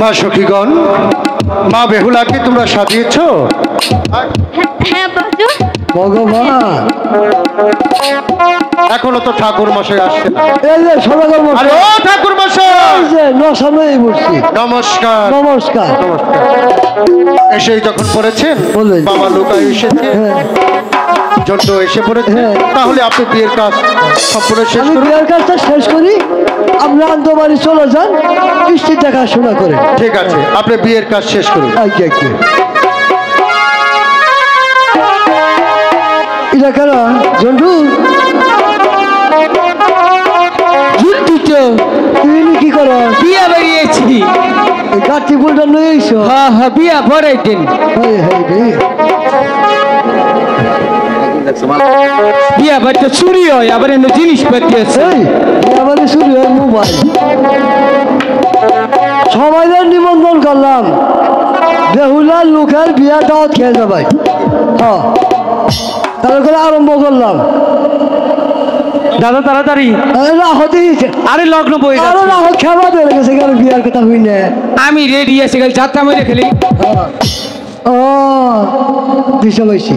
মা সখীগণ, মা বেহুলাকে তোমরা সাজিয়েছ? হ্যাঁ বাজু। ভগবান, এখনো তো ঠাকুর মশাই আসছে না। এই যে সদাগর মশাই, আরে ও ঠাকুর মশাই, এই যে নসামেই বসছি। নমস্কার। নমস্কার। নমস্কার। এসেই যখন পড়েছেন, বলুন। বাবা লুকায় এসেছে, হ্যাঁ, জন্য এসে পড়েছে, হ্যাঁ। তাহলে আপনি বিয়ের কাজ সম্পূর্ণ শেষ আমি করুন। বিয়ের কাজটা শেষ করি, আমরা আন্তবাড়ি চলে যান, বৃষ্টির দেখাশোনা করে। ঠিক আছে, আপনি বিয়ের কাজ শেষ করুন। আজ্ঞা আজ্ঞা। এটা কেন জন্টু? জন্টু তো তুমি কি করো? বিয়া বেরিয়েছি। গাছি ফুলটা নিয়ে এসো। হ্যাঁ হ্যাঁ, বিয়া পরের দিন। হাই হাই রে, বিয়া বাড়িতে চুরি হয়, আবার এনে জিনিসপাতি আছে। এই আমাদের শুরু হয় মোবাইল। সবাইদের নিমন্ত্রণ করলাম, বেহুলার লোকের বিয়া দাওয়াত খেয়ে যাবে। হ্যাঁ, তাহলে করে আরম্ভ করলাম। দাদা তাড়াতাড়ি, রাহতে আরে লগ্ন বই আরো রাহ খেবা দিয়ে গেছে, কেন বিয়ার কথা হই না। আমি রেডি আছি, খালি যাত্রা মেরে খেলি। ও দিশা পাইছি।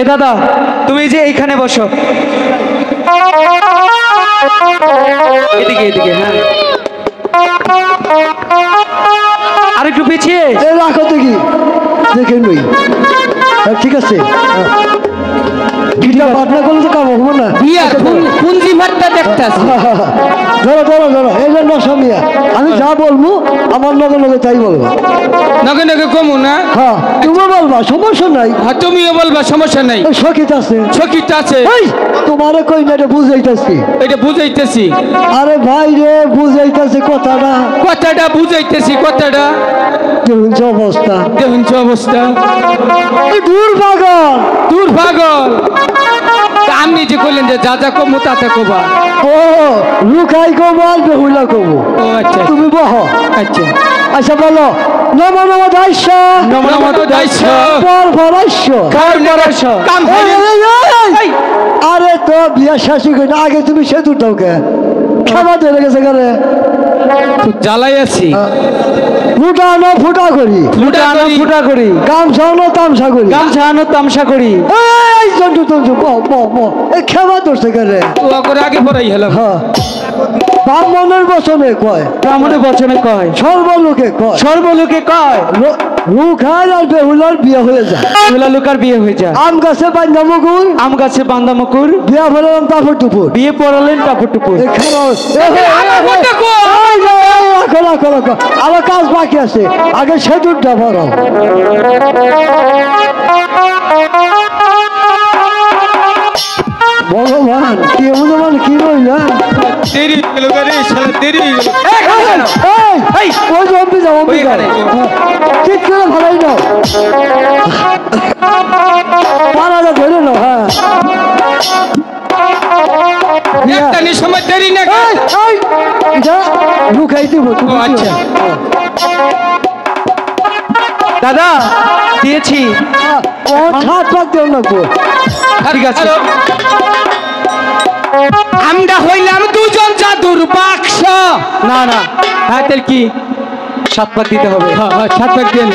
এ দাদা, তুমি যে এইখানে বসো, এদিকে এদিকে। হ্যাঁ, আর একটু পিছিয়ে। এ রাখো দেখি, দেখে নই। ঠিক আছে, গিটা পাটনা করলে তো কাম হবো না। বিয়া পুঞ্জি ভাতটা দেখতে আছে। ধরো ধরো ধরো, এই যে নশমিয়া, আমি যা বলবো আমার লগে লগে তাই বলবো। নগে নগে কমু না। হ্যাঁ, তুমি বলবা, সমস্যা নাই। হ্যাঁ, তুমিও বলবা, সমস্যা নাই। সখিত আছে, সকিত আছে। এই তোমারে কই না, এটা বুঝাইতেছি। এটা বুঝাইতেছি, আরে ভাই রে, বুঝাইতেছি কথাটা। কথাটা বুঝাইতেছি, কথাটা দেখুন যে অবস্থা, দেখুন যে অবস্থা। দূর পাগল। দূর পাগল। আপনি যে করলেন যে যা যা কমু তাতে কবা। ও লুকাই কবো আর বেহুলা কবো। ও আচ্ছা তুমি বহ। আচ্ছা। আচ্ছা বলো, নম নম দাস্য, নম নম দাস্য, পর পরাস্য, কার পরাস্য, কাম এই, হইলে। এই, এই, এই। এই, আরে তো বিয়া শাসি করি না, আগে তুমি সেতু দাও কে? খাবার ধরে গেছে কারে? জ্বালাই আছি। ফুটা আনো ফুটা করি, ফুটা আনো ফুটা করি, গামছা আনো তামসা করি। গামছা আনো তামসা করি। এই জন্টু তন্তু এই খেবা ধরছে কারে? ও করে আগে পড়াই হলো। হ্যাঁ, ব্রাহ্মণের বচনে কয়, ব্রাহ্মণের বচনে কয়, সর্বলোকে কয়, সর্বলোকে কয়, লুখার আর বেহুলার বিয়ে হয়ে যায়। বেহুলা লোকার বিয়ে হয়ে যায়। আম গাছে বান্ধা মুকুর, আম গাছে বান্দা মুকুর, বিয়া ফেলাম তারপর টুপুর। বিয়ে পড়ালেন টাপুর টুপুর। আমার কাজ বাকি আছে, আগে সেতুরটা ভরো। ভগবান, কি ভগবান, কি রইল? দেরি হয়ে গেল রে শালা, দেরি হয়ে গেল। ওই যে অম্বি যাও, অম্বি যাও, ঠিক করে ভালোই নাও, পাড়াটা ধরে নাও। হ্যাঁ, একটা নি সময় দেরি না। এটা লুকাই দিব। ও আচ্ছা। দাদা দিয়েছি। ও ছাদ পাক দেও না গো। ঠিক আছে। আমরা হইলাম দুজন জাদুর বাক্স। না না, হ্যাঁ তাহলে কি 7 পাক দিতে হবে? হ্যাঁ হ্যাঁ, 7 পাক দেন।